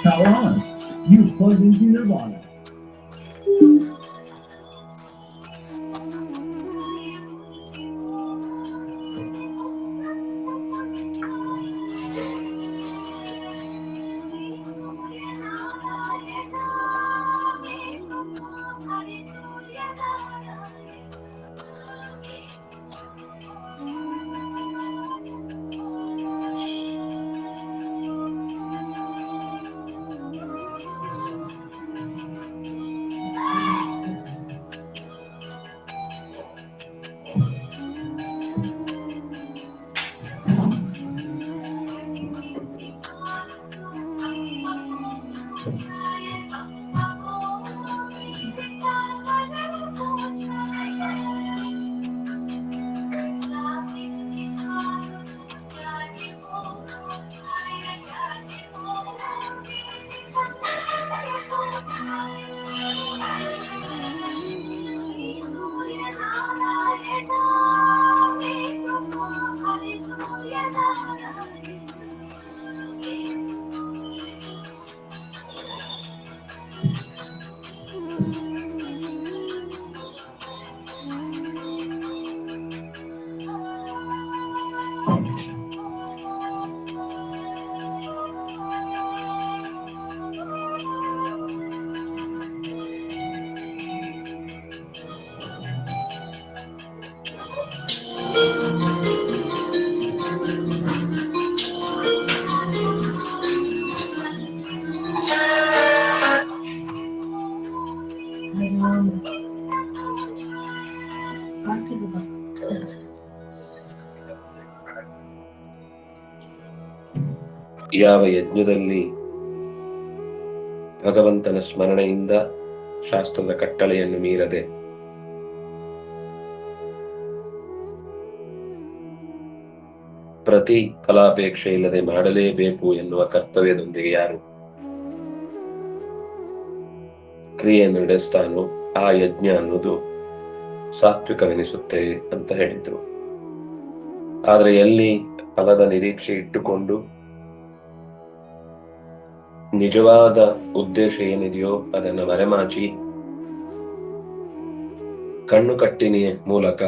Power on. You plug into Nirvana. ಯಾವ ಯಜ್ಞದಲ್ಲಿ ಭಗವಂತನ ಸ್ಮರಣೆಯಿಂದ ಶಾಸ್ತ್ರದ ಕಟ್ಟಳೆಯನ್ನು ಮೀರದೆ ಪ್ರತಿ ಫಲಾಪೇಕ್ಷೆ ಇಲ್ಲದೆ ಮಾಡಲೇಬೇಕು ಎನ್ನುವ ಕರ್ತವ್ಯದೊಂದಿಗೆ ಯಾರು ಕ್ರಿಯೆಯನ್ನು ನಡೆಸ್ತಾನೋ ಆ ಯಜ್ಞ ಅನ್ನೋದು ಸಾತ್ವಿಕವೆನಿಸುತ್ತೆ ಅಂತ ಹೇಳಿದ್ರು. ಆದ್ರೆ ಎಲ್ಲಿ ಫಲದ ನಿರೀಕ್ಷೆ ಇಟ್ಟುಕೊಂಡು ನಿಜವಾದ ಉದ್ದೇಶ ಏನಿದೆಯೋ ಅದನ್ನು ಮರೆಮಾಚಿ ಕಣ್ಣು ಕಟ್ಟಿನ ಮೂಲಕ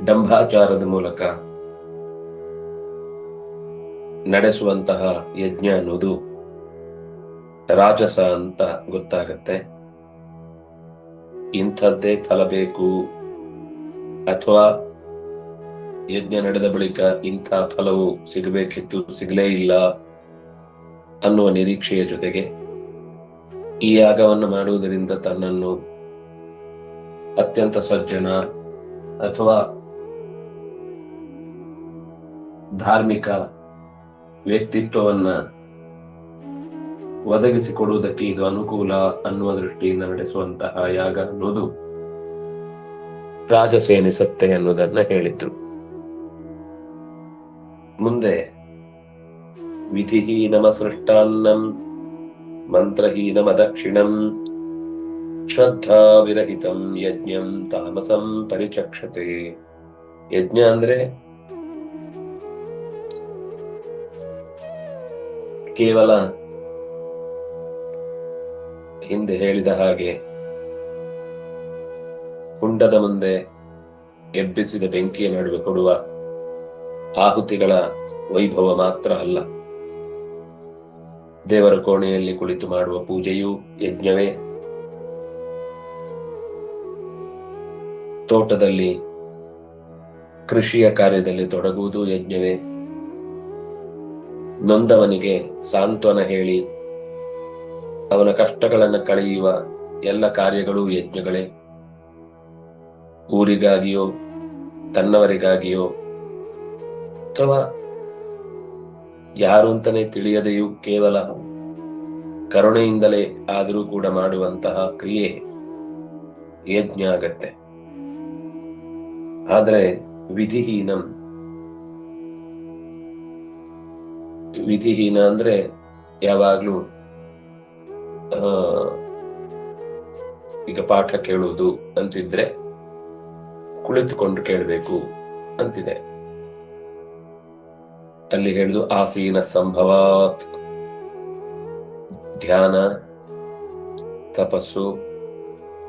ಡಂಭಾಚಾರದ ಮೂಲಕ ನಡೆಸುವಂತಹ ಯಜ್ಞ ಅನ್ನೋದು ರಾಜಸ ಅಂತ ಗೊತ್ತಾಗತ್ತೆ. ಇಂಥದ್ದೇ ಫಲ ಬೇಕು ಅಥವಾ ಯಜ್ಞ ನಡೆದ ಬಳಿಕ ಇಂಥ ಫಲವು ಸಿಗಬೇಕಿತ್ತು, ಸಿಗಲೇ ಇಲ್ಲ ಅನ್ನುವ ನಿರೀಕ್ಷೆಯ ಜೊತೆಗೆ ಈ ಯಾಗವನ್ನು ಮಾಡುವುದರಿಂದ ತನ್ನನ್ನು ಅತ್ಯಂತ ಸಜ್ಜನ ಅಥವಾ ಧಾರ್ಮಿಕ ವ್ಯಕ್ತಿತ್ವವನ್ನ ಒದಗಿಸಿಕೊಡುವುದಕ್ಕೆ ಇದು ಅನುಕೂಲ ಅನ್ನುವ ದೃಷ್ಟಿಯಿಂದ ನಡೆಸುವಂತಹ ಯಾಗ ಅನ್ನೋದು ರಾಜಸೇನಿಸತ್ತೆ ಅನ್ನೋದನ್ನ ಹೇಳಿದ್ರು. ಮುಂದೆ ವಿಧಿಹೀನಮಸೃಷ್ಟಾನ್ನಂ ಮಂತ್ರಹೀನಮದಕ್ಷಿಣಂ ಶ್ರದ್ಧಾ ವಿರಹಿತಂ ಯಜ್ಞಂ ತಾಮಸಂ ಪರಿಚಕ್ಷತೆ. ಯಜ್ಞ ಅಂದ್ರೆ ಕೇವಲ ಹಿಂದೆ ಹೇಳಿದ ಹಾಗೆ ಕುಂಡದ ಮುಂದೆ ಎಬ್ಬಿಸಿದ ಬೆಂಕಿಯ ನಡುವೆ ಕೊಡುವ ಆಹುತಿಗಳ ವೈಭವ ಮಾತ್ರ ಅಲ್ಲ. ದೇವರ ಕೋಣೆಯಲ್ಲಿ ಕುಳಿತು ಮಾಡುವ ಪೂಜೆಯೂ ಯಜ್ಞವೇ. ತೋಟದಲ್ಲಿ ಕೃಷಿಯ ಕಾರ್ಯದಲ್ಲಿ ತೊಡಗುವುದು ಯಜ್ಞವೇ. ನೊಂದವನಿಗೆ ಸಾಂತ್ವನ ಹೇಳಿ ಅವನ ಕಷ್ಟಗಳನ್ನು ಕಳೆಯುವ ಎಲ್ಲ ಕಾರ್ಯಗಳು ಯಜ್ಞಗಳೇ. ಊರಿಗಾಗಿಯೋ ತನ್ನವರಿಗಾಗಿಯೋ ಅಥವಾ ಯಾರು ಅಂತಾನೆ ತಿಳಿಯದೆಯೂ ಕೇವಲ ಕರುಣೆಯಿಂದಲೇ ಆದರೂ ಕೂಡ ಮಾಡುವಂತಹ ಕ್ರಿಯೆ ಯಜ್ಞ ಆಗತ್ತೆ. ಆದ್ರೆ ವಿಧಿಹೀನಂ ವಿಧಿಹೀನ ಅಂದ್ರೆ ಯಾವಾಗ್ಲೂ ಈಗ ಪಾಠ ಕೇಳುವುದು ಅಂತಿದ್ರೆ ಕುಳಿತುಕೊಂಡು ಕೇಳಬೇಕು ಅಂತಿದೆ. ಅಲ್ಲಿ ಹೇಳುದು ಆಸೀನ ಸಂಭವಾತ್. ಧ್ಯಾನ, ತಪಸ್ಸು,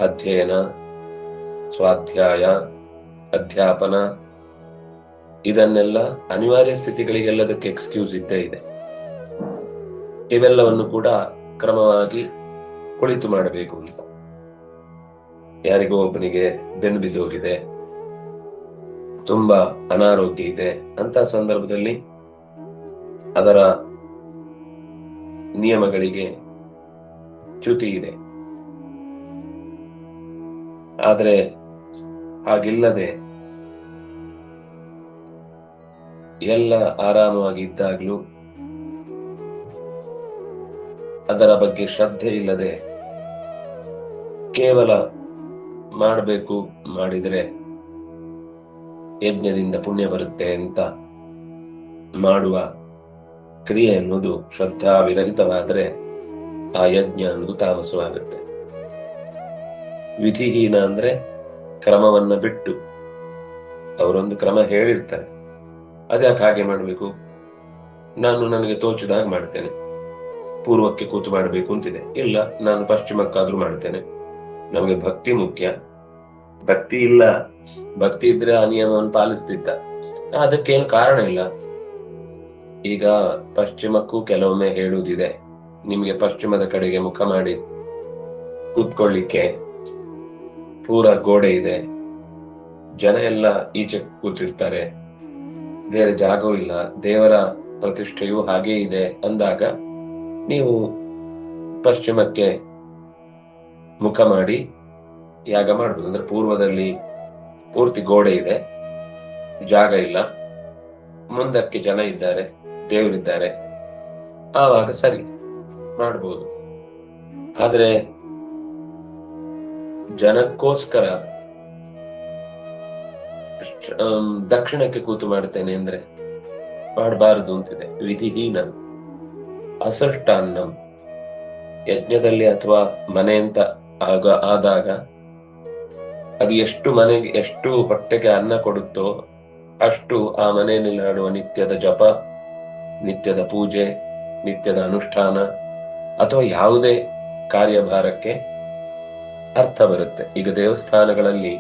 ಅಧ್ಯಯನ, ಸ್ವಾಧ್ಯಾಯ, ಅಧ್ಯಾಪನ, ಇದನ್ನೆಲ್ಲ ಅನಿವಾರ್ಯ ಸ್ಥಿತಿಗಳಿಗೆಲ್ಲದಕ್ಕೆ ಎಕ್ಸ್ಕ್ಯೂಸ್ ಇದ್ದೇ ಇದೆ. ಇವೆಲ್ಲವನ್ನು ಕೂಡ ಕ್ರಮವಾಗಿ ಕುಳಿತು ಮಾಡಬೇಕು ಅಂತ. ಯಾರಿಗೋ ಒಬ್ಬನಿಗೆ ಬೆನ್ನು ಬಿದ್ದೋಗಿದೆ, ತುಂಬಾ ಅನಾರೋಗ್ಯ ಇದೆ ಅಂತ ಸಂದರ್ಭದಲ್ಲಿ ಅದರ ನಿಯಮಗಳಿಗೆ ಚ್ಯುತಿ ಇದೆ. ಆದ್ರೆ ಹಾಗಿಲ್ಲದೆ ಎಲ್ಲ ಆರಾಮವಾಗಿ ಇದ್ದಾಗ್ಲೂ ಅದರ ಬಗ್ಗೆ ಶ್ರದ್ಧೆ ಇಲ್ಲದೆ ಕೇವಲ ಮಾಡಬೇಕು, ಮಾಡಿದರೆ ಯಜ್ಞದಿಂದ ಪುಣ್ಯ ಬರುತ್ತೆ ಅಂತ ಮಾಡುವ ಕ್ರಿಯೆ ಅನ್ನೋದು ಶ್ರದ್ಧಾ ವಿರಹಿತವಾದರೆ ಆ ಯಜ್ಞ ಅನ್ನೋದು ತಾಮಸವಾಗುತ್ತೆ. ವಿಧಿಹೀನ ಅಂದ್ರೆ ಕ್ರಮವನ್ನ ಬಿಟ್ಟು, ಅವರೊಂದು ಕ್ರಮ ಹೇಳಿರ್ತಾರೆ, ಅದ್ಯಾಕೆ ಹಾಗೆ ಮಾಡ್ಬೇಕು, ನಾನು ನನಗೆ ತೋಚಿದಾಗ ಮಾಡ್ತೇನೆ, ಪೂರ್ವಕ್ಕೆ ಕೂತು ಮಾಡಬೇಕು ಅಂತಿದೆ, ಇಲ್ಲ ನಾನು ಪಶ್ಚಿಮಕ್ಕಾದ್ರೂ ಮಾಡ್ತೇನೆ, ನಮಗೆ ಭಕ್ತಿ ಮುಖ್ಯ. ಭಕ್ತಿ ಇಲ್ಲ, ಭಕ್ತಿ ಇದ್ರೆ ಆ ನಿಯಮವನ್ನು ಪಾಲಿಸ್ತಿದ್ದ, ಅದಕ್ಕೇನು ಕಾರಣ ಇಲ್ಲ. ಈಗ ಪಶ್ಚಿಮಕ್ಕೂ ಕೆಲವೊಮ್ಮೆ ಹೇಳುವುದಿದೆ, ನಿಮಗೆ ಪಶ್ಚಿಮದ ಕಡೆಗೆ ಮುಖ ಮಾಡಿ ಕೂತ್ಕೊಳ್ಳಿಕ್ಕೆ ಪೂರ ಗೋಡೆ ಇದೆ, ಜನ ಎಲ್ಲ ಈಚೆ ಕೂತಿರ್ತಾರೆ, ಬೇರೆ ಜಾಗವೂ ಇಲ್ಲ, ದೇವರ ಪ್ರತಿಷ್ಠೆಯೂ ಹಾಗೇ ಇದೆ ಅಂದಾಗ ನೀವು ಪಶ್ಚಿಮಕ್ಕೆ ಮುಖ ಮಾಡಿ ಯಾಗ ಮಾಡ್ಬೋದು. ಅಂದ್ರೆ ಪೂರ್ವದಲ್ಲಿ ಪೂರ್ತಿ ಗೋಡೆ ಇದೆ, ಜಾಗ ಇಲ್ಲ, ಮುಂದಕ್ಕೆ ಜನ ಇದ್ದಾರೆ, ದೇವರಿದ್ದಾರೆ, ಆವಾಗ ಸರಿ ಮಾಡ್ಬೋದು. ಆದ್ರೆ ಜನಕ್ಕೋಸ್ಕರ ದಕ್ಷಿಣಕ್ಕೆ ಕೂತು ಮಾಡ್ತೇನೆ ಅಂದ್ರೆ ಮಾಡಬಾರದು ಅಂತಿದೆ. ವಿಧಿಹೀನ. ಅಸೃಷ್ಟಾನ್ನಂ, ಯಜ್ಞದಲ್ಲಿ ಅಥವಾ ಮನೆ ಅಂತ ಆದಾಗ ಅದು ಎಷ್ಟು ಮನೆಗೆ, ಎಷ್ಟು ಹೊಟ್ಟೆಗೆ ಅನ್ನ ಕೊಡುತ್ತೋ ಅಷ್ಟು ಆ ಮನೆಯಲ್ಲಿ ಮಾಡುವ ನಿತ್ಯದ ಜಪ, ನಿತ್ಯದ ಪೂಜೆ, ನಿತ್ಯದ ಅನುಷ್ಠಾನ ಅಥವಾ ಯಾವುದೇ ಕಾರ್ಯಭಾರಕ್ಕೆ ಅರ್ಥ ಬರುತ್ತೆ. ಈಗ ದೇವಸ್ಥಾನಗಳಲ್ಲಿ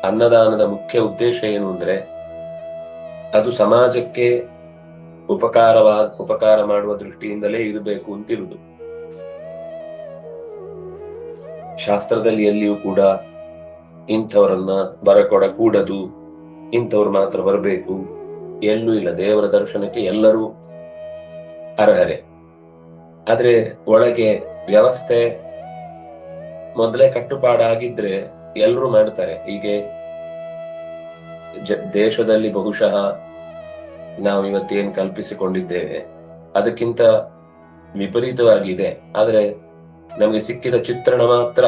ಅನ್ನದಾನದ ಮುಖ್ಯ ಉದ್ದೇಶ ಏನು ಅಂದ್ರೆ ಅದು ಸಮಾಜಕ್ಕೆ ಉಪಕಾರ ಮಾಡುವ ದೃಷ್ಟಿಯಿಂದಲೇ ಇರಬೇಕು ಅಂತಿರುವುದು. ಶಾಸ್ತ್ರದಲ್ಲಿ ಎಲ್ಲಿಯೂ ಕೂಡ ಇಂಥವರನ್ನ ಬರಕೊಡ ಕೂಡದು, ಇಂಥವ್ರು ಮಾತ್ರ ಬರಬೇಕು ಎಲ್ಲೂ ಇಲ್ಲ. ದೇವರ ದರ್ಶನಕ್ಕೆ ಎಲ್ಲರೂ ಅರ್ಹರೇ. ಆದ್ರೆ ಒಳಗೆ ವ್ಯವಸ್ಥೆ ಮೊದಲೇ ಕಟ್ಟುಪಾಡಾಗಿದ್ರೆ ಎಲ್ಲರೂ ಮಾಡ್ತಾರೆ. ಹೀಗೆ ದೇಶದಲ್ಲಿ ಬಹುಶಃ ನಾವು ಇವತ್ತೇನ್ ಕಲ್ಪಿಸಿಕೊಂಡಿದ್ದೇವೆ ಅದಕ್ಕಿಂತ ವಿಪರೀತವಾಗಿದೆ. ಆದ್ರೆ ನಮ್ಗೆ ಸಿಕ್ಕಿದ ಚಿತ್ರಣ ಮಾತ್ರ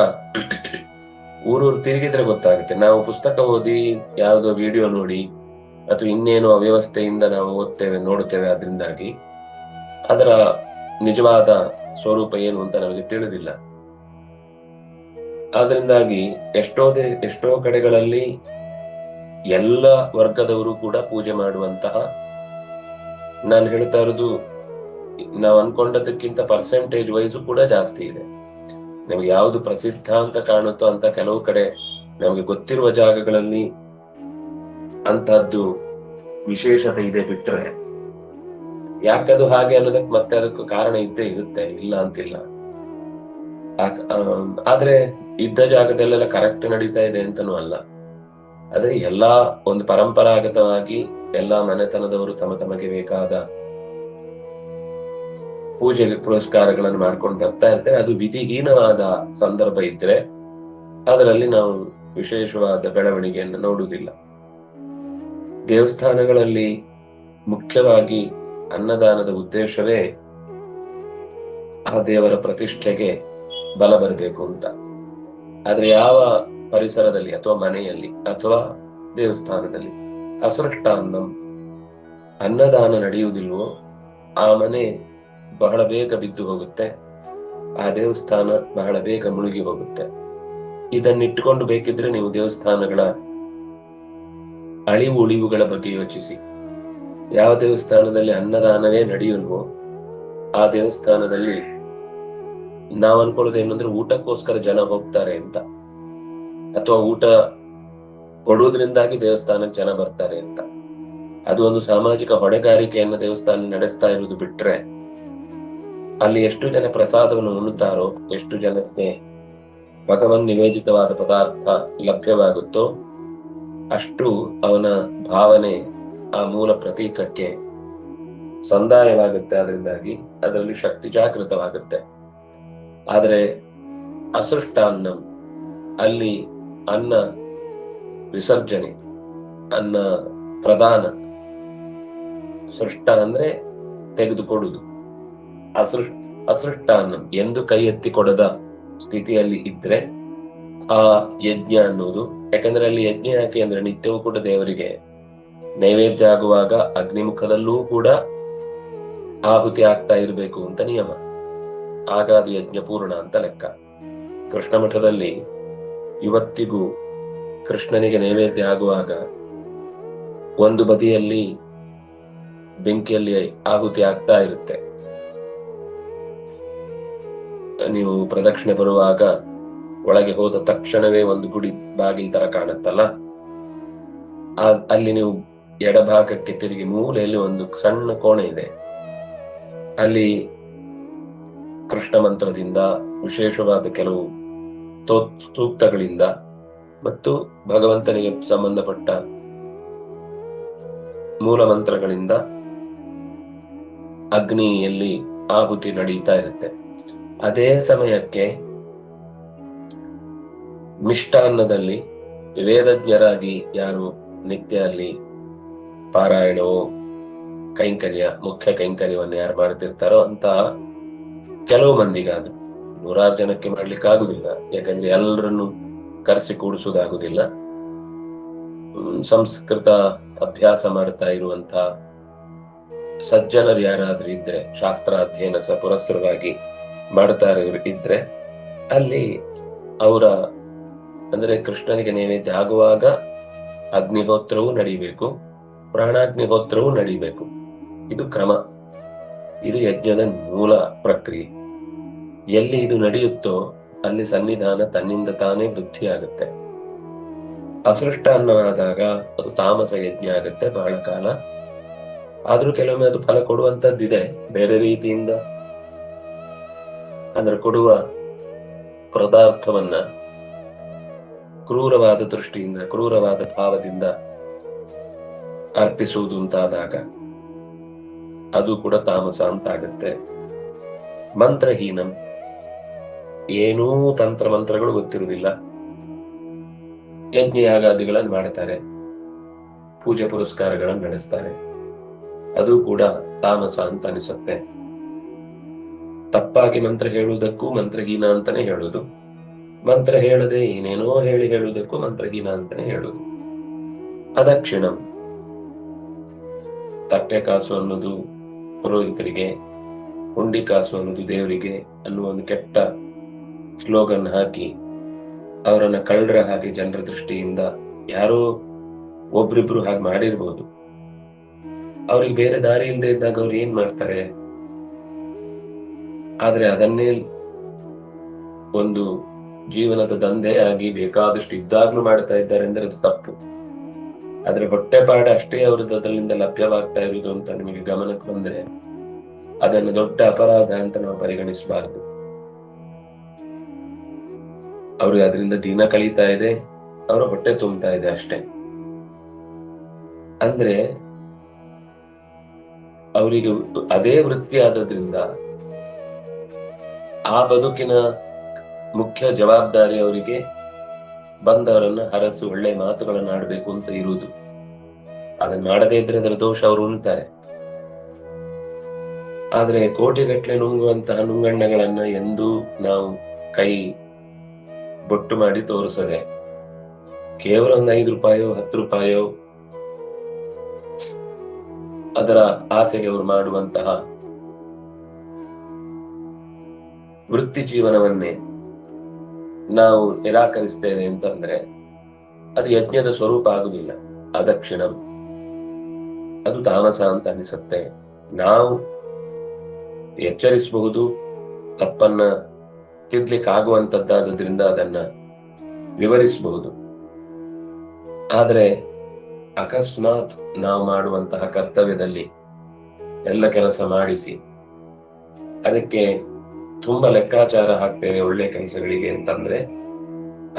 ಊರೂರು ತಿರುಗಿದ್ರೆ ಗೊತ್ತಾಗುತ್ತೆ. ನಾವು ಪುಸ್ತಕ ಓದಿ, ಯಾವುದೋ ವಿಡಿಯೋ ನೋಡಿ ಅಥವಾ ಇನ್ನೇನೋ ಅವ್ಯವಸ್ಥೆಯಿಂದ ನಾವು ಓದ್ತೇವೆ, ನೋಡ್ತೇವೆ, ಅದರಿಂದಾಗಿ ಅದರ ನಿಜವಾದ ಸ್ವರೂಪ ಏನು ಅಂತ ನಮಗೆ ತಿಳಿದಿಲ್ಲ. ಆದ್ರಿಂದಾಗಿ ಎಷ್ಟೋ ಕಡೆಗಳಲ್ಲಿ ಎಲ್ಲ ವರ್ಗದವರು ಕೂಡ ಪೂಜೆ ಮಾಡುವಂತಹ, ನಾನು ಹೇಳ್ತಾ ಇರೋದು ನಾವು ಅನ್ಕೊಂಡದಕ್ಕಿಂತ ಪರ್ಸೆಂಟೇಜ್ ವೈಸು ಕೂಡ ಜಾಸ್ತಿ ಇದೆ. ನಮ್ಗೆ ಯಾವುದು ಪ್ರಸಿದ್ಧ ಅಂತ ಕಾಣುತ್ತೋ ಅಂತ ಕೆಲವು ಕಡೆ ನಮ್ಗೆ ಗೊತ್ತಿರುವ ಜಾಗಗಳಲ್ಲಿ ಅಂತಹದ್ದು ವಿಶೇಷತೆ ಇದೆ. ಬಿಟ್ರೆ ಯಾಕದು ಹಾಗೆ ಅನ್ನೋದಕ್ಕೆ ಮತ್ತೆ ಅದಕ್ಕೂ ಕಾರಣ ಇದ್ದೇ ಇರುತ್ತೆ, ಇಲ್ಲ ಅಂತಿಲ್ಲ. ಆದ್ರೆ ಇದ್ದ ಜಾಗದಲ್ಲೆಲ್ಲ ಕರೆಕ್ಟ್ ನಡೀತಾ ಇದೆ ಅಂತನೂ ಅಲ್ಲ. ಆದ್ರೆ ಎಲ್ಲಾ ಒಂದು ಪರಂಪರಾಗತವಾಗಿ ಎಲ್ಲಾ ಮನೆತನದವರು ತಮಗೆ ಬೇಕಾದ ಪೂಜೆ ಪುರಸ್ಕಾರಗಳನ್ನು ಮಾಡ್ಕೊಂಡು ಬರ್ತಾ ಇರ್ತಾರೆ. ಅದು ವಿಧಿಹೀನವಾದ ಸಂದರ್ಭ ಇದ್ರೆ ಅದರಲ್ಲಿ ನಾವು ವಿಶೇಷವಾದ ಬೆಳವಣಿಗೆಯನ್ನು ನೋಡುವುದಿಲ್ಲ. ದೇವಸ್ಥಾನಗಳಲ್ಲಿ ಮುಖ್ಯವಾಗಿ ಅನ್ನದಾನದ ಉದ್ದೇಶವೇ ಆ ದೇವರ ಪ್ರತಿಷ್ಠೆಗೆ ಬಲ ಬರಬೇಕು ಅಂತ. ಆದ್ರೆ ಯಾವ ಪರಿಸರದಲ್ಲಿ ಅಥವಾ ಮನೆಯಲ್ಲಿ ಅಥವಾ ದೇವಸ್ಥಾನದಲ್ಲಿ ಅಸೃಷ್ಟಾನ್ನಂ, ಅನ್ನದಾನ ನಡೆಯುವುದಿಲ್ವೋ ಆ ಮನೆ ಬಹಳ ಬೇಗ ಬಿದ್ದು ಹೋಗುತ್ತೆ, ಆ ದೇವಸ್ಥಾನ ಬಹಳ ಬೇಗ ಮುಳುಗಿ ಹೋಗುತ್ತೆ. ಇದನ್ನಿಟ್ಟುಕೊಂಡು ಬೇಕಿದ್ರೆ ನೀವು ದೇವಸ್ಥಾನಗಳ ಅಳಿವು ಉಳಿವುಗಳ ಬಗ್ಗೆ ಯೋಚಿಸಿ. ಯಾವ ದೇವಸ್ಥಾನದಲ್ಲಿ ಅನ್ನದಾನವೇ ನಡೆಯಲ್ವೋ ಆ ದೇವಸ್ಥಾನದಲ್ಲಿ ನಾವ್ ಅನ್ಕೊಳ್ಳೋದೇನಂದ್ರೆ ಊಟಕ್ಕೋಸ್ಕರ ಜನ ಹೋಗ್ತಾರೆ ಅಂತ, ಅಥವಾ ಊಟ ಕೊಡುವುದರಿಂದಾಗಿ ದೇವಸ್ಥಾನಕ್ಕೆ ಜನ ಬರ್ತಾರೆ ಅಂತ. ಅದು ಒಂದು ಸಾಮಾಜಿಕ ಹೊಣೆಗಾರಿಕೆಯನ್ನ ದೇವಸ್ಥಾನ ನಡೆಸ್ತಾ ಇರುವುದು ಬಿಟ್ರೆ, ಅಲ್ಲಿ ಎಷ್ಟು ಜನ ಪ್ರಸಾದವನ್ನು ಉಣ್ಣುತ್ತಾರೋ, ಎಷ್ಟು ಜನಕ್ಕೆ ಭಗವನ್ ನಿವೇದಿತವಾದ ಪದಾರ್ಥ ಲಭ್ಯವಾಗುತ್ತೋ ಅಷ್ಟು ಅವನ ಭಾವನೆ ಆ ಮೂಲ ಪ್ರತೀಕಕ್ಕೆ ಸಂದಾಯವಾಗುತ್ತೆ. ಅದರಿಂದಾಗಿ ಅದರಲ್ಲಿ ಶಕ್ತಿ ಜಾಗೃತವಾಗುತ್ತೆ. ಆದರೆ ಅಸೃಷ್ಟಾನ್ನ, ಅಲ್ಲಿ ಅನ್ನ ವಿಸರ್ಜನೆ, ಅನ್ನ ಪ್ರದಾನ. ಸೃಷ್ಟ ಅಂದ್ರೆ ತೆಗೆದುಕೊಡುವುದು, ಅಸೃಷ್ಟಾನ್ನ ಎಂದು ಕೈ ಎತ್ತಿ ಕೊಡದ ಸ್ಥಿತಿಯಲ್ಲಿ ಇದ್ರೆ ಆ ಯಜ್ಞ ಅನ್ನೋದು, ಯಾಕಂದ್ರೆ ಅಲ್ಲಿ ಯಜ್ಞ ಯಾಕೆ ಅಂದ್ರೆ ನಿತ್ಯವೂ ಕೂಡ ದೇವರಿಗೆ ನೈವೇದ್ಯ ಆಗುವಾಗ ಅಗ್ನಿಮುಖದಲ್ಲೂ ಕೂಡ ಆಹುತಿ ಆಗ್ತಾ ಇರಬೇಕು ಅಂತ ನಿಯಮ. ಆಗ ಅದು ಯಜ್ಞ ಪೂರ್ಣ ಅಂತ ಲೆಕ್ಕ. ಕೃಷ್ಣ ಮಠದಲ್ಲಿ ಇವತ್ತಿಗೂ ಕೃಷ್ಣನಿಗೆ ನೈವೇದ್ಯ ಆಗುವಾಗ ಒಂದು ಬದಿಯಲ್ಲಿ ಬೆಂಕಿಯಲ್ಲಿ ಆಹುತಿ ಆಗ್ತಾ ಇರುತ್ತೆ. ನೀವು ಪ್ರದಕ್ಷಿಣೆ ಬರುವಾಗ ಒಳಗೆ ಹೋದ ತಕ್ಷಣವೇ ಒಂದು ಗುಡಿ ಬಾಗಿಲು ತರ ಕಾಣುತ್ತಲ್ಲ, ಅಲ್ಲಿ ನೀವು ಎಡಭಾಗಕ್ಕೆ ತಿರುಗಿ ಮೂಲೆಯಲ್ಲಿ ಒಂದು ಸಣ್ಣ ಕೋಣೆ ಇದೆ. ಅಲ್ಲಿ ಕೃಷ್ಣ ಮಂತ್ರದಿಂದ, ವಿಶೇಷವಾದ ಕೆಲವು ಸೂಕ್ತಗಳಿಂದ ಮತ್ತು ಭಗವಂತನಿಗೆ ಸಂಬಂಧಪಟ್ಟ ಮೂಲ ಮಂತ್ರಗಳಿಂದ ಅಗ್ನಿಯಲ್ಲಿ ಆಹುತಿ ನಡೀತಾ ಇರುತ್ತೆ. ಅದೇ ಸಮಯಕ್ಕೆ ಮಿಷ್ಟಾನ್ನದಲ್ಲಿ ವೇದಜ್ಞರಾಗಿ ಯಾರು ನಿತ್ಯ ಅಲ್ಲಿ ಪಾರಾಯಣವೋ ಕೈಂಕರ್ಯ, ಮುಖ್ಯ ಕೈಂಕರ್ಯವನ್ನು ಯಾರು ಮಾಡ್ತಿರ್ತಾರೋ ಅಂತ ಕೆಲವು ಮಂದಿಗಾದ್ರು, 100 ಜನಕ್ಕೆ ಮಾಡ್ಲಿಕ್ಕೆ ಆಗುದಿಲ್ಲ, ಯಾಕಂದ್ರೆ ಎಲ್ಲರನ್ನು ಕರೆಸಿ ಕೂಡಿಸುವುದಾಗುದಿಲ್ಲ. ಸಂಸ್ಕೃತ ಅಭ್ಯಾಸ ಮಾಡ್ತಾ ಇರುವಂತ ಸಜ್ಜನರು ಯಾರಾದ್ರೂ ಇದ್ರೆ, ಶಾಸ್ತ್ರ ಅಧ್ಯಯನ ಪುರಸ್ಸರವಾಗಿ ಮಾಡ್ತಾ ಇದ್ರೆ, ಅಲ್ಲಿ ಅವರ ಅಂದ್ರೆ ಕೃಷ್ಣನಿಗೆ ನೈವೇದ್ಯ ಆಗುವಾಗ ಅಗ್ನಿಹೋತ್ರವೂ ನಡೀಬೇಕು, ಪ್ರಾಣಾಗ್ನಿಹೋತ್ರವೂ ನಡೀಬೇಕು. ಇದು ಕ್ರಮ, ಇದು ಯಜ್ಞದ ಮೂಲ ಪ್ರಕ್ರಿಯೆ. ಎಲ್ಲಿ ಇದು ನಡೆಯುತ್ತೋ ಅಲ್ಲಿ ಸನ್ನಿಧಾನ ತನ್ನಿಂದ ತಾನೇ ವೃದ್ಧಿಯಾಗುತ್ತೆ. ಅಸೃಷ್ಟಾನ್ನವಾದಾಗ ಅದು ತಾಮಸ ಯಜ್ಞ ಆಗುತ್ತೆ ಬಹಳ ಕಾಲ. ಆದ್ರೂ ಕೆಲವೊಮ್ಮೆ ಅದು ಫಲ ಕೊಡುವಂತದ್ದಿದೆ ಬೇರೆ ರೀತಿಯಿಂದ. ಅಂದ್ರೆ ಕೊಡುವ ಪದಾರ್ಥವನ್ನ ಕ್ರೂರವಾದ ದೃಷ್ಟಿಯಿಂದ, ಕ್ರೂರವಾದ ಭಾವದಿಂದ ಅರ್ಪಿಸುವುದು ಅಂತಾದಾಗ ಅದು ಕೂಡ ತಾಮಸ ಅಂತಾಗುತ್ತೆ. ಮಂತ್ರಹೀನಂ, ಏನೂ ತಂತ್ರ ಮಂತ್ರಗಳು ಗೊತ್ತಿರುವುದಿಲ್ಲ, ಯಜ್ಞ ಯಾಗಾದಿಗಳನ್ನು ಮಾಡ್ತಾರೆ, ಪೂಜೆ ಪುರಸ್ಕಾರಗಳನ್ನು ನಡೆಸ್ತಾರೆ, ಅದು ಕೂಡ ತಾಮಸ ಅಂತ ಅನಿಸುತ್ತೆ. ತಪ್ಪಾಗಿ ಮಂತ್ರ ಹೇಳುವುದಕ್ಕೂ ಮಂತ್ರಹೀನ ಅಂತಾನೆ ಹೇಳುದು, ಮಂತ್ರ ಹೇಳದೆ ಏನೇನೋ ಹೇಳುವುದಕ್ಕೂ ಮಂತ್ರಹೀನ ಅಂತಾನೆ ಹೇಳುದು. ಅದಕ್ಷಿಣಂ, ತಟ್ಟೆ ಕಾಸು ಅನ್ನೋದು ಪುರೋಹಿತರಿಗೆ, ಹುಂಡಿ ಕಾಸು ಅನ್ನೋದು ದೇವರಿಗೆ ಅನ್ನುವ ಒಂದು ಕೆಟ್ಟ ಸ್ಲೋಗನ್ ಹಾಕಿ ಅವರನ್ನ ಕಳ್ಳರ ಹಾಗೆ ಜನರ ದೃಷ್ಟಿಯಿಂದ, ಯಾರೋ ಒಬ್ರಿಬ್ರು ಹಾಗೆ ಮಾಡಿರ್ಬೋದು, ಅವ್ರಿಗೆ ಬೇರೆ ದಾರಿ ಇಲ್ಲದೆ ಇದ್ದಾಗ ಅವ್ರು ಏನ್ ಮಾಡ್ತಾರೆ? ಆದ್ರೆ ಅದನ್ನೇ ಒಂದು ಜೀವನದ ದಂಧೆ ಆಗಿ ಬೇಕಾದಷ್ಟು ಇದ್ದಾಗ್ಲೂ ಮಾಡ್ತಾ ಇದ್ದಾರೆ ಅಂದ್ರೆ ಅದು ತಪ್ಪು. ಆದ್ರೆ ಹೊಟ್ಟೆಪಾಡ ಅಷ್ಟೇ ಅವ್ರದ್ದು ಅದರಿಂದ ಲಭ್ಯವಾಗ್ತಾ ಇರುವುದು ಅಂತ ನಿಮಗೆ ಗಮನಕ್ಕೆ ಬಂದ್ರೆ ಅದನ್ನು ದೊಡ್ಡ ಅಪರಾಧ ಅಂತ ನಾವು ಪರಿಗಣಿಸಬಾರ್ದು. ಅವ್ರಿಗೆ ಅದರಿಂದ ದಿನ ಕಳೀತಾ ಇದೆ, ಅವರ ಹೊಟ್ಟೆ ತುಂಬ್ತಾ ಇದೆ ಅಷ್ಟೇ. ಅಂದ್ರೆ ಅವರಿಗೆ ಅದೇ ವೃತ್ತಿ ಆದ್ರಿಂದ ಆ ಬದುಕಿನ ಮುಖ್ಯ ಜವಾಬ್ದಾರಿ ಅವರಿಗೆ ಬಂದವರನ್ನ ಹರಸು, ಒಳ್ಳೆ ಮಾತುಗಳನ್ನ ಆಡ್ಬೇಕು ಅಂತ ಇರುವುದು. ಅದನ್ನ ಮಾಡದೇ ಇದ್ರೆ ಅದರ ದೋಷ ಅವರು ಉಣ್ತಾರೆ. ಆದ್ರೆ ಕೋಟಿಗಟ್ಟಲೆ ನುಂಗುವಂತಹ ನುಂಗಣ್ಣಗಳನ್ನ ಎಂದೂ ನಾವು ಕೈ ಬೊಟ್ಟು ಮಾಡಿ ತೋರಿಸದೆ, ಕೇವಲ ಒಂದು 5 ರೂಪಾಯೋ 10 ರೂಪಾಯೋ ಅದರ ಆಸೆಗೆ ಅವರು ಮಾಡುವಂತಹ ವೃತ್ತಿ ಜೀವನವನ್ನೇ ನಾವು ನಿರಾಕರಿಸ್ತೇವೆ ಅಂತಂದ್ರೆ ಅದು ಯಜ್ಞದ ಸ್ವರೂಪ ಆಗುದಿಲ್ಲ. ಅದಕ್ಷಿಣಂ, ಅದು ತಾಮಸ ಅಂತ ಅನಿಸುತ್ತೆ. ನಾವು ಎಚ್ಚರಿಸಬಹುದು, ತಪ್ಪನ್ನ ತಿದ್ಲಿಕ್ಕಾಗುವಂತದ್ದಾದ್ರಿಂದ ಅದನ್ನ ವಿವರಿಸಬಹುದು. ಆದ್ರೆ ಅಕಸ್ಮಾತ್ ನಾವು ಮಾಡುವಂತಹ ಕರ್ತವ್ಯದಲ್ಲಿ ಎಲ್ಲ ಕೆಲಸ ಮಾಡಿಸಿ ಅದಕ್ಕೆ ತುಂಬಾ ಲೆಕ್ಕಾಚಾರ ಹಾಕ್ತೇವೆ ಒಳ್ಳೆ ಕೆಲಸಗಳಿಗೆ ಅಂತಂದ್ರೆ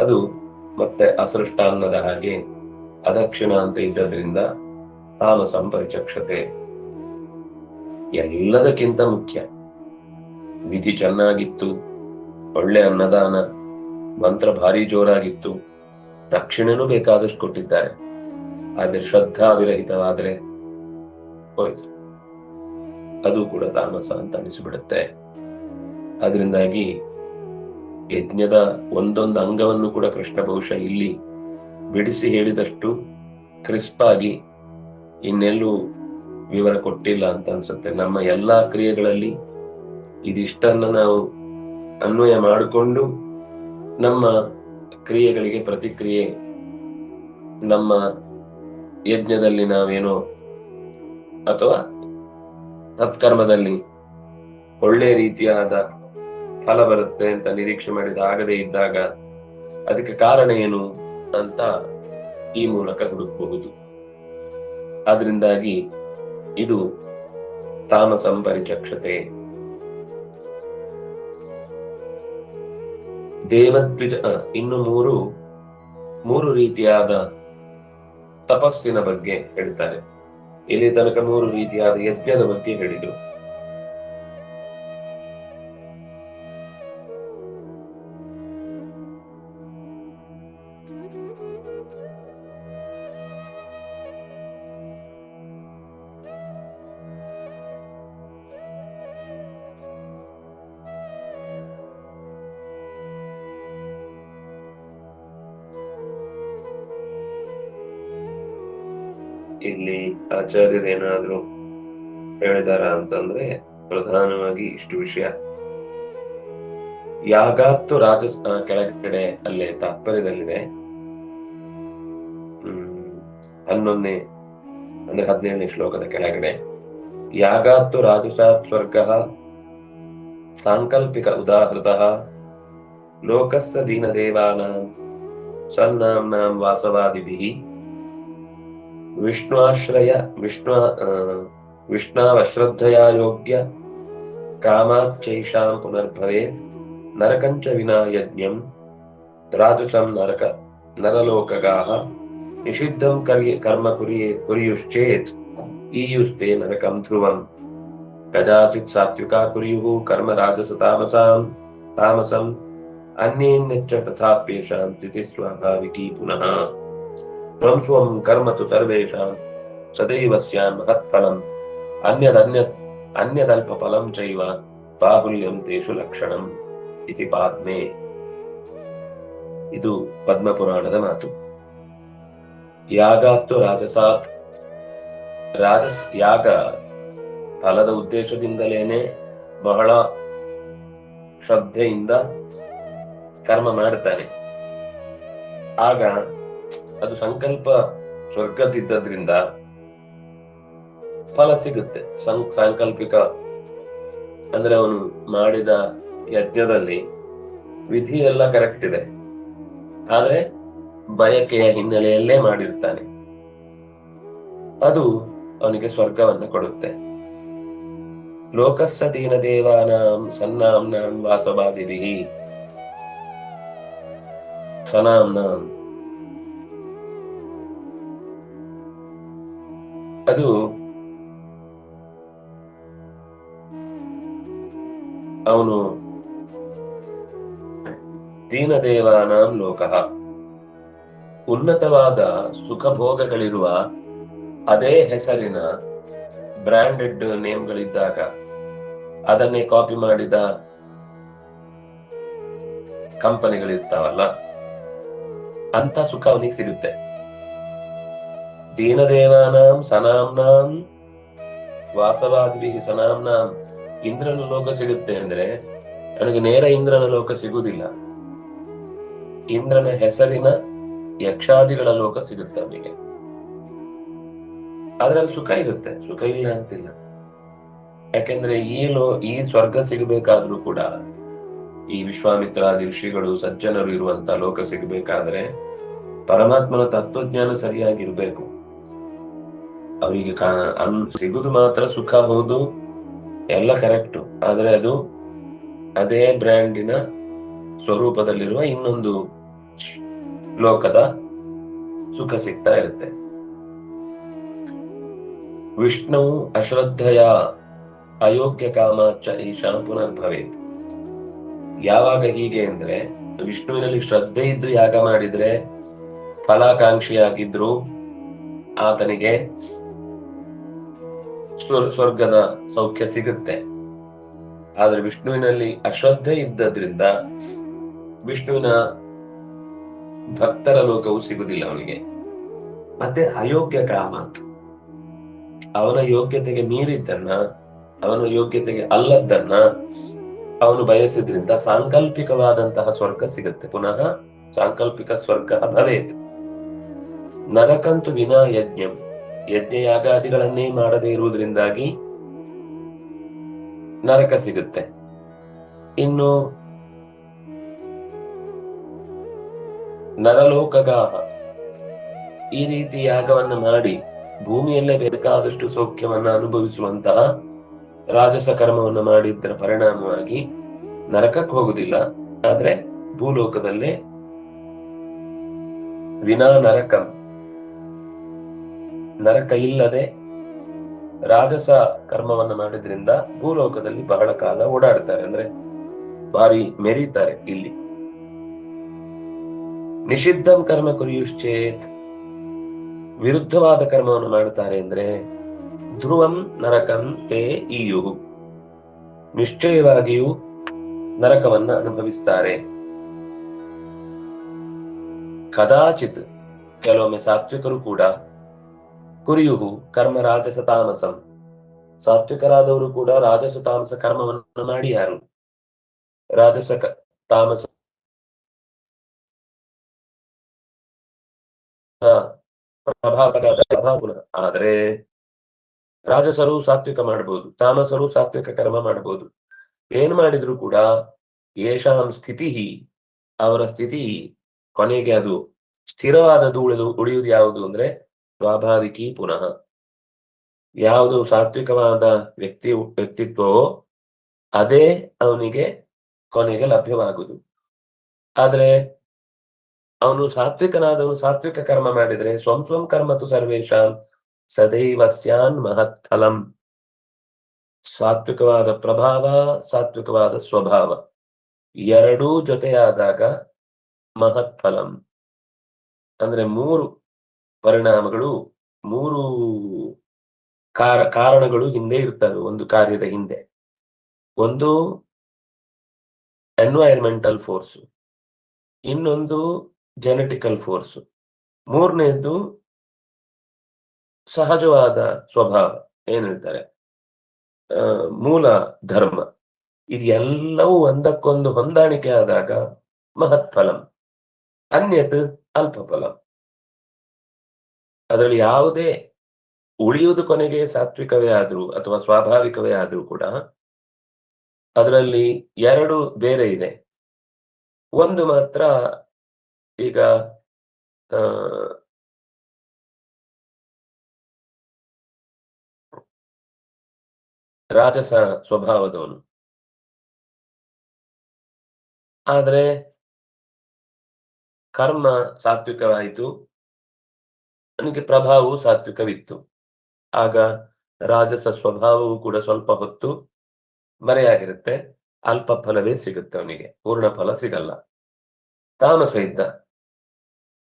ಅದು ಮತ್ತೆ ಅಸೃಷ್ಟಾನ್ನದ ಹಾಗೆ ಅದಕ್ಷಿಣ ಅಂತ ಇದ್ದದ್ರಿಂದ ತಾಮಸಂ ಪರಿಚಕ್ಷತೆ. ಎಲ್ಲದಕ್ಕಿಂತ ಮುಖ್ಯ ವಿಧಿ ಚೆನ್ನಾಗಿತ್ತು, ಒಳ್ಳೆ ಅನ್ನದಾನ, ಮಂತ್ರ ಭಾರಿ ಜೋರಾಗಿತ್ತು, ದಕ್ಷಿಣೆನೂ ಬೇಕಾದಷ್ಟು ಕೊಟ್ಟಿದ್ದಾರೆ. ಆದ್ರೆ ಶ್ರದ್ಧಾ ವಿರಹಿತವಾದ್ರೆ ಹೋಯ್ತು, ಅದು ಕೂಡ ತಾಮಸ ಅಂತ ಅನಿಸ್ಬಿಡುತ್ತೆ. ಅದರಿಂದಾಗಿ ಯಜ್ಞದ ಒಂದೊಂದು ಅಂಗವನ್ನು ಕೂಡ ಕೃಷ್ಣ ಬಹುಶಃ ಇಲ್ಲಿ ಬಿಡಿಸಿ ಹೇಳಿದಷ್ಟು ಕ್ರಿಸ್ಪ್ ಆಗಿ ಇನ್ನೆಲ್ಲೂ ವಿವರ ಕೊಟ್ಟಿಲ್ಲ ಅಂತ ಅನ್ಸುತ್ತೆ. ನಮ್ಮ ಎಲ್ಲಾ ಕ್ರಿಯೆಗಳಲ್ಲಿ ಇದಿಷ್ಟನ್ನ ನಾವು ಅನ್ವಯ ಮಾಡಿಕೊಂಡು ನಮ್ಮ ಕ್ರಿಯೆಗಳಿಗೆ ಪ್ರತಿಕ್ರಿಯೆ, ನಮ್ಮ ಯಜ್ಞದಲ್ಲಿ ನಾವೇನೋ ಅಥವಾ ತತ್ಕರ್ಮದಲ್ಲಿ ಒಳ್ಳೆ ರೀತಿಯಾದ ಫಲ ಬರುತ್ತೆ ಅಂತ ನಿರೀಕ್ಷೆ ಮಾಡಿದ ಆಗದೇ ಇದ್ದಾಗ ಅದಕ್ಕೆ ಕಾರಣ ಏನು ಅಂತ ಈ ಮೂಲಕ ಹುಡುಕಬಹುದು. ಆದ್ರಿಂದಾಗಿ ಇದು ತಾಮಸಂ ಪರಿಚಕ್ಷತೆ. ದೇವದ್ವಿಜ ಇನ್ನು ಮೂರು ರೀತಿಯಾದ ತಪಸ್ಸಿನ ಬಗ್ಗೆ ಹೇಳ್ತಾರೆ. ಇಲ್ಲಿ ತನಕ 3 ರೀತಿಯಾದ ಯಜ್ಞದ ಬಗ್ಗೆ ಹೇಳಿದ್ರು. ಇಲ್ಲಿ ಆಚಾರ್ಯರೇನಾದ್ರೂ ಹೇಳಿದಾರ ಅಂತಂದ್ರೆ ಪ್ರಧಾನವಾಗಿ ಇಷ್ಟು ವಿಷಯ. ಯಾಗಾತ್ತು ರಾಜಸ್ ಕೆಳಗಡೆ ಅಲ್ಲೇ ತಾತ್ಪರ್ಯದಲ್ಲಿದೆ. 11ನೇ ಅಂದ್ರೆ 17ನೇ ಶ್ಲೋಕದ ಕೆಳಗಡೆ ಯಾಗಾತ್ತು ರಾಜಸಾತ್ ಸ್ವರ್ಗ ಸಾಂಕಲ್ಪಿಕ ಉದಾಹೃತಃ ಲೋಕಸ್ಸ ದೀನದೇವಾನಾಂ ಸನ್ನಾಂನಾಂ ವಾಸವಾದಿಭಿಃ ವಿಷ್ಣಾವಶ್ರದ್ಧಯಾ ಯೋಗ್ಯ ಕಾಮಾಚ್ಚೈಷಾಂ ಪುನರ್ಭವೇತ್ ನರಕಂಚ ವಿನಾ ಯಜ್ಞಂ ರಾಜಸಂ ನರಲೋಕಗಾಃ ನಿಷಿದ್ಧಂ ಕರ್ಮ ಕುರ್ಯುಶ್ಚೇತ್ ಈಯುಸ್ತೆ ನರಕಂ ಧ್ರುವಂ ಕದಾಚಿತ್ ಸಾತ್ವಿಕಾ ಕುರ್ಯುಃ ಕರ್ಮ ರಾಜಸ ತಾಮಸಂ ಅನ್ಯೇನ್ಯಚ್ಚ ತಥಾಪ್ಯೇಷಾಂ ತಿತಿಸ್ವಾಭಾವಿಕೀ ಪುನಃ ತ್ವಂ ಸ್ವಂ ಕರ್ಮ ತು ಸರ್ವೇಷಾಂ ಸದೈವ ಸ್ಯಾನ್ ಮಹತ್ಫಲಂ ಅನ್ಯದಲ್ಪ ಫಲಂ ಚೈವ ಬಾಹುಲ್ಯಂ ತೇಷು ಲಕ್ಷಣಂ ಇತಿ ಪಾದ್ಮೆ. ಇದು ಪದ್ಮಪುರಾಣದ ಮಾತು. ಯಾಗಾತ್ತು ರಾಜಸಾತ್, ಯಾಗ ಫಲದ ಉದ್ದೇಶದಿಂದಲೇನೆ ಬಹಳ ಶ್ರದ್ಧೆಯಿಂದ ಕರ್ಮ ಮಾಡ್ತಾನೆ. ಆಗ ಅದು ಸಂಕಲ್ಪ ಸ್ವರ್ಗದಿದ್ದರಿಂದ ಫಲ ಸಿಗುತ್ತೆ. ಸಾಂಕಲ್ಪಿಕ ಅಂದ್ರೆ ಅವನು ಮಾಡಿದ ಯಜ್ಞದಲ್ಲಿ ವಿಧಿ ಎಲ್ಲ ಕರೆಕ್ಟ್ ಇದೆ, ಆದ್ರೆ ಬಯಕೆಯ ಹಿನ್ನೆಲೆಯಲ್ಲೇ ಮಾಡಿರ್ತಾನೆ. ಅದು ಅವನಿಗೆ ಸ್ವರ್ಗವನ್ನು ಕೊಡುತ್ತೆ. ಲೋಕಸ್ಸ ದೀನ ದೇವಾನಾಂ ಸನ್ನಾಂನಾಂ ವಾಸವಾದಿಭಿಃ ಸನಾಂನಾಂ, ಅದು ಅವನು ದೀನದೇವಾನಾಂ ಲೋಕಃ, ಉನ್ನತವಾದ ಸುಖ ಭೋಗಗಳಿರುವ ಅದೇ ಹೆಸರಿನ ಬ್ರಾಂಡೆಡ್ ನೇಮ್ಗಳಿದ್ದಾಗ ಅದನ್ನೇ ಕಾಪಿ ಮಾಡಿದ ಕಂಪನಿಗಳಿರ್ತಾವಲ್ಲ, ಅಂತ ಸುಖ ಅವನಿಗೆ ಸಿಗುತ್ತೆ. ದೀನದೇವಾನಾಂ ಸನಾಂನಾಂ ವಾಸವಾದಿಭಿಃ ಸನಾಂನಾಂ, ಇಂದ್ರನ ಲೋಕ ಸಿಗುತ್ತೆ ಅಂದ್ರೆ ಅವನಿಗೆ ನೇರ ಇಂದ್ರನ ಲೋಕ ಸಿಗುವುದಿಲ್ಲ. ಇಂದ್ರನ ಹೆಸರಿನ ಯಕ್ಷಾದಿಗಳ ಲೋಕ ಸಿಗುತ್ತೆ ಅವನಿಗೆ. ಆದ್ರೆ ಅಲ್ಲಿ ಸುಖ ಇರುತ್ತೆ, ಸುಖ ಇಲ್ಲ ಅಂತಿಲ್ಲ. ಯಾಕೆಂದ್ರೆ ಈ ಸ್ವರ್ಗ ಸಿಗಬೇಕಾದ್ರೂ ಕೂಡ ಈ ವಿಶ್ವಾಮಿತ್ರಾದಿ ಋಷಿಗಳು ಸಜ್ಜನರು ಇರುವಂತ ಲೋಕ ಸಿಗಬೇಕಾದ್ರೆ ಪರಮಾತ್ಮನ ತತ್ವಜ್ಞಾನ ಸರಿಯಾಗಿರ್ಬೇಕು. ಅವರಿಗೆ ಸಿಗುದು ಮಾತ್ರ ಸುಖ, ಹೌದು, ಎಲ್ಲ ಕರೆಕ್ಟ್. ಆದ್ರೆ ಅದು ಅದೇ ಬ್ರ್ಯಾಂಡಿನ ಸ್ವರೂಪದಲ್ಲಿರುವ ಇನ್ನೊಂದು ಲೋಕದ ಸುಖ ಸಿಗ್ತಾ ಇರುತ್ತೆ. ವಿಷ್ಣು ಅಶ್ರದ್ಧೆಯ ಅಯೋಗ್ಯ ಕಾಮಾಚ ಈಶಾನ್ ಪುನರ್ಭವೇತ್. ಯಾವಾಗ ಹೀಗೆ ಅಂದ್ರೆ, ವಿಷ್ಣುವಿನಲ್ಲಿ ಶ್ರದ್ಧೆ ಇದ್ದು ಯಾಗ ಮಾಡಿದ್ರೆ ಫಲಾಕಾಂಕ್ಷಿಯಾಗಿದ್ರು ಆತನಿಗೆ ಸ್ವರ್ಗದ ಸೌಖ್ಯ ಸಿಗುತ್ತೆ. ಆದ್ರೆ ವಿಷ್ಣುವಿನಲ್ಲಿ ಅಶ್ರದ್ಧೆ ಇದ್ದದ್ರಿಂದ ವಿಷ್ಣುವಿನ ಭಕ್ತರ ಲೋಕವು ಸಿಗುವುದಿಲ್ಲ ಅವನಿಗೆ. ಮತ್ತೆ ಅಯೋಗ್ಯ ಕಾಮ, ಅವನ ಯೋಗ್ಯತೆಗೆ ಮೀರಿದ್ದನ್ನ, ಅವನ ಯೋಗ್ಯತೆಗೆ ಅಲ್ಲದ್ದನ್ನ ಅವನು ಬಯಸಿದ್ರಿಂದ ಸಾಂಕಲ್ಪಿಕವಾದಂತಹ ಸ್ವರ್ಗ ಸಿಗುತ್ತೆ. ಪುನಃ ಸಾಂಕಲ್ಪಿಕ ಸ್ವರ್ಗ ಭವೇತ್. ನರಕಂತು ವಿನಾ ಯಜ್ಞಂ, ಯಜ್ಞ ಯಾಗಾದಿಗಳನ್ನೇ ಮಾಡದೇ ಇರುವುದರಿಂದಾಗಿ ನರಕ ಸಿಗುತ್ತೆ. ಇನ್ನು ನರಲೋಕಗಾಹ, ಈ ರೀತಿ ಯಾಗವನ್ನು ಮಾಡಿ ಭೂಮಿಯಲ್ಲೇ ಬೇಕಾದಷ್ಟು ಸೌಖ್ಯವನ್ನ ಅನುಭವಿಸುವಂತಹ ರಾಜಸ ಕರ್ಮವನ್ನು ಮಾಡಿದ್ದರ ಪರಿಣಾಮವಾಗಿ ನರಕಕ್ಕೆ ಹೋಗುದಿಲ್ಲ. ಆದ್ರೆ ಭೂಲೋಕದಲ್ಲೇ ವಿನಾ ನರಕಂ, ನರಕ ಇಲ್ಲದೆ ರಾಜಸ ಕರ್ಮವನ್ನು ಮಾಡಿದ್ರಿಂದ ಭೂಲೋಕದಲ್ಲಿ ಬಹಳ ಕಾಲ ಓಡಾಡ್ತಾರೆ, ಅಂದ್ರೆ ಭಾರಿ ಮೆರೀತಾರೆ. ಇಲ್ಲಿ ನಿಷಿದ್ಧಂ ಕರ್ಮ ಕುರಿಯುಶ್ಚೇತ್, ವಿರುದ್ಧವಾದ ಕರ್ಮವನ್ನು ಮಾಡುತ್ತಾರೆ ಅಂದ್ರೆ ಧ್ರುವಂ ನರಕಂ ತೇ ಈಯು, ನಿಶ್ಚಯವಾಗಿಯೂ ನರಕವನ್ನ ಅನುಭವಿಸ್ತಾರೆ. ಕದಾಚಿತ್, ಕೆಲವೊಮ್ಮೆ ಸಾತ್ವಿಕರು ಕೂಡ ಕುರಿಯುಹು ಕರ್ಮ ರಾಜಸ ತಾಮಸಂ, ಸಾತ್ವಿಕರಾದವರು ಕೂಡ ರಾಜಸ ತಾಮಸ ಕರ್ಮವನ್ನು ಮಾಡಿ ಯಾರು ರಾಜಸ ತಾಮಸ ಪ್ರಭಾವ. ಆದ್ರೆ ರಾಜಸರು ಸಾತ್ವಿಕ ಮಾಡಬಹುದು, ತಾಮಸರು ಸಾತ್ವಿಕ ಕರ್ಮ ಮಾಡಬಹುದು. ಏನ್ ಮಾಡಿದ್ರು ಕೂಡ ಯೇಷಾಂ ಸ್ಥಿತಿ, ಅವರ ಸ್ಥಿತಿ ಕೊನೆಗೆ ಅದು ಸ್ಥಿರವಾದದ್ದು ಉಳಿಯುವುದು ಯಾವುದು ಅಂದ್ರೆ ಸ್ವಾಭಾವಿಕಿ ಪುನಃ. ಯಾವುದು ಸಾತ್ವಿಕವಾದ ವ್ಯಕ್ತಿತ್ವವೋ ಅದೇ ಅವನಿಗೆ ಕೊನೆಗೆ ಲಭ್ಯವಾಗುವುದು. ಆದ್ರೆ ಅವನು ಸಾತ್ವಿಕನಾದವನು ಸಾತ್ವಿಕ ಕರ್ಮ ಮಾಡಿದ್ರೆ ಸ್ವಂ ಕರ್ಮತು ಸರ್ವೇಶಾಂ ಸದೈವ ಸ್ಯಾನ್ ಮಹತ್ ಫಲಂ. ಸಾತ್ವಿಕವಾದ ಪ್ರಭಾವ, ಸಾತ್ವಿಕವಾದ ಸ್ವಭಾವ ಎರಡೂ ಜೊತೆಯಾದಾಗ ಮಹತ್ ಫಲಂ ಅಂದ್ರೆ ಮೂರು ಪರಿಣಾಮಗಳು, ಮೂರು ಕಾರಣಗಳು ಹಿಂದೆ ಇರ್ತವೆ ಒಂದು ಕಾರ್ಯದ ಹಿಂದೆ. ಒಂದು ಎನ್ವೈರ್ಮೆಂಟಲ್ ಫೋರ್ಸ್, ಇನ್ನೊಂದು ಜೆನೆಟಿಕಲ್ ಫೋರ್ಸ್, ಮೂರನೇದ್ದು ಸಹಜವಾದ ಸ್ವಭಾವ, ಏನ್ ಹೇಳ್ತಾರೆ ಮೂಲ ಧರ್ಮ. ಇದೆಲ್ಲವೂ ಒಂದಕ್ಕೊಂದು ಹೊಂದಾಣಿಕೆ ಆದಾಗ ಮಹತ್ ಫಲಂ, ಅನ್ಯತ್ ಅಲ್ಪ ಫಲಂ. ಅದರಲ್ಲಿ ಯಾವುದೇ ಉಳಿಯುವುದು ಕೊನೆಗೆ ಸಾತ್ವಿಕವೇ ಆದ್ರೂ ಅಥವಾ ಸ್ವಾಭಾವಿಕವೇ ಆದ್ರೂ ಕೂಡ ಅದರಲ್ಲಿ ಎರಡು ಬೇರೆ ಇದೆ. ಒಂದು ಮಾತ್ರ ಈಗ ರಾಜಸ ಸ್ವಭಾವದವನು, ಆದ್ರೆ ಕರ್ಮ ಸಾತ್ವಿಕವಾಯಿತು, ನನಗೆ ಪ್ರಭಾವವು ಸಾತ್ವಿಕವಿತ್ತು. ಆಗ ರಾಜಸ ಸ್ವಭಾವವು ಕೂಡ ಸ್ವಲ್ಪ ಹೊತ್ತು ಮರೆಯಾಗಿರುತ್ತೆ, ಅಲ್ಪ ಫಲವೇ ಸಿಗುತ್ತೆ ಅವನಿಗೆ, ಪೂರ್ಣ ಫಲ ಸಿಗಲ್ಲ. ತಾಮಸ ಇದ್ದ,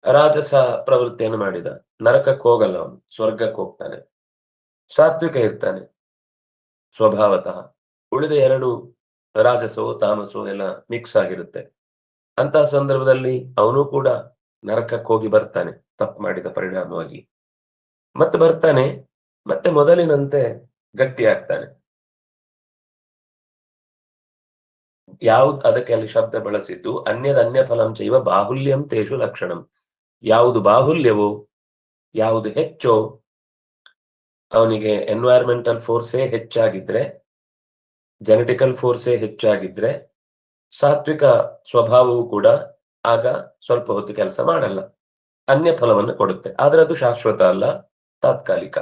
ರಾಜಸ ಪ್ರವೃತ್ತಿಯನ್ನು ಮಾಡಿದ, ನರಕಕ್ಕೆ ಹೋಗಲ್ಲ ಅವನು, ಸ್ವರ್ಗಕ್ಕೆ ಹೋಗ್ತಾನೆ. ಸಾತ್ವಿಕ ಇರ್ತಾನೆ ಸ್ವಭಾವತಃ, ಉಳಿದ ಎರಡು ರಾಜಸೋ ತಾಮಸೋ ಎಲ್ಲ ಮಿಕ್ಸ್ ಆಗಿರುತ್ತೆ. ಅಂತ ಸಂದರ್ಭದಲ್ಲಿ ಅವನು ಕೂಡ ನರಕಕ್ಕೆ ಹೋಗಿ ಬರ್ತಾನೆ, ತಪ್ಪು ಮಾಡಿದ ಪರಿಣಾಮವಾಗಿ. ಮತ್ತೆ ಬರ್ತಾನೆ, ಮತ್ತೆ ಮೊದಲಿನಂತೆ ಗಟ್ಟಿ ಆಗ್ತಾನೆ. ಯಾವ್ದು ಅದಕ್ಕೆ ಅಲ್ಲಿ ಶಬ್ದ ಬಳಸಿದ್ದು ಅನ್ಯ ಫಲಂ ಚೈವ ಬಾಹುಲ್ಯಂ ತೇಷು ಲಕ್ಷಣಂ. ಯಾವುದು ಬಾಹುಲ್ಯವೋ, ಯಾವುದು ಹೆಚ್ಚೋ, ಅವನಿಗೆ ಎನ್ವೈರ್ಮೆಂಟಲ್ ಫೋರ್ಸೇ ಹೆಚ್ಚಾಗಿದ್ರೆ, ಜೆನೆಟಿಕಲ್ ಫೋರ್ಸೇ ಹೆಚ್ಚಾಗಿದ್ರೆ, ಸಾತ್ವಿಕ ಸ್ವಭಾವವು ಕೂಡ ಆಗ ಸ್ವಲ್ಪ ಹೊತ್ತು ಕೆಲಸ ಮಾಡಲ್ಲ, ಅನ್ಯ ಫಲವನ್ನು ಕೊಡುತ್ತೆ. ಆದ್ರೆ ಅದು ಶಾಶ್ವತ ಅಲ್ಲ, ತಾತ್ಕಾಲಿಕ.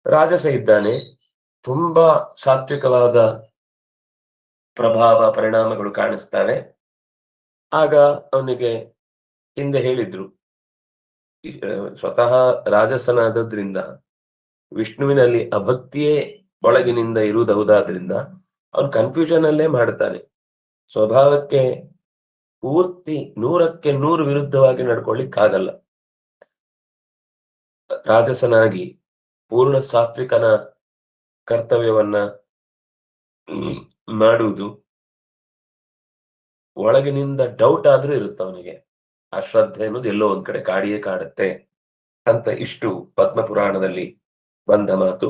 ರಾಜಸ ಇದ್ದಾನೆ, ತುಂಬಾ ಸಾತ್ವಿಕವಾದ ಪ್ರಭಾವ ಪರಿಣಾಮಗಳು ಕಾಣಿಸ್ತವೆ. ಆಗ ಅವನಿಗೆ ಹಿಂದೆ ಹೇಳಿದ್ರು, ಸ್ವತಃ ರಾಜಸನಾದದ್ರಿಂದ ವಿಷ್ಣುವಿನಲ್ಲಿ ಅಭಕ್ತಿಯೇ ಒಳಗಿನಿಂದ ಇರುವುದಾದ್ರಿಂದ ಅವನು ಕನ್ಫ್ಯೂಷನ್ ಅಲ್ಲೇ ಮಾಡ್ತಾನೆ. ಸ್ವಭಾವಕ್ಕೆ ಪೂರ್ತಿ 100% ವಿರುದ್ಧವಾಗಿ ನಡ್ಕೊಳ್ಳಿಕ್ಕಾಗಲ್ಲ. ರಾಜಸನಾಗಿ ಪೂರ್ಣ ಸಾತ್ವಿಕನ ಕರ್ತವ್ಯವನ್ನ ಮಾಡುವುದು ಒಳಗಿನಿಂದ ಡೌಟ್ ಆದ್ರೂ ಇರುತ್ತೆ ಅವನಿಗೆ. ಆ ಶ್ರದ್ಧೆ ಅನ್ನೋದು ಎಲ್ಲೋ ಒಂದ್ ಕಡೆ ಕಾಡಿಯೇ ಕಾಡುತ್ತೆ ಅಂತ ಇಷ್ಟು ಪದ್ಮಪುರಾಣದಲ್ಲಿ ಬಂದ ಮಾತು.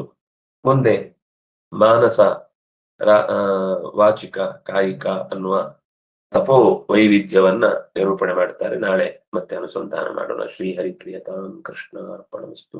ಮುಂದೆ ಮಾನಸ ವಾಚಿಕ ಕಾಯಿಕ ಅನ್ನುವ ತಪೋ ವೈವಿಧ್ಯವನ್ನ ನಿರೂಪಣೆ ಮಾಡ್ತಾರೆ. ನಾಳೆ ಮತ್ತೆ ಅನುಸಂಧಾನ ಮಾಡೋಣ. ಶ್ರೀ ಹರಿಪ್ರಿಯತಾಂ ಕೃಷ್ಣ ಅರ್ಪಣಮಸ್ತು.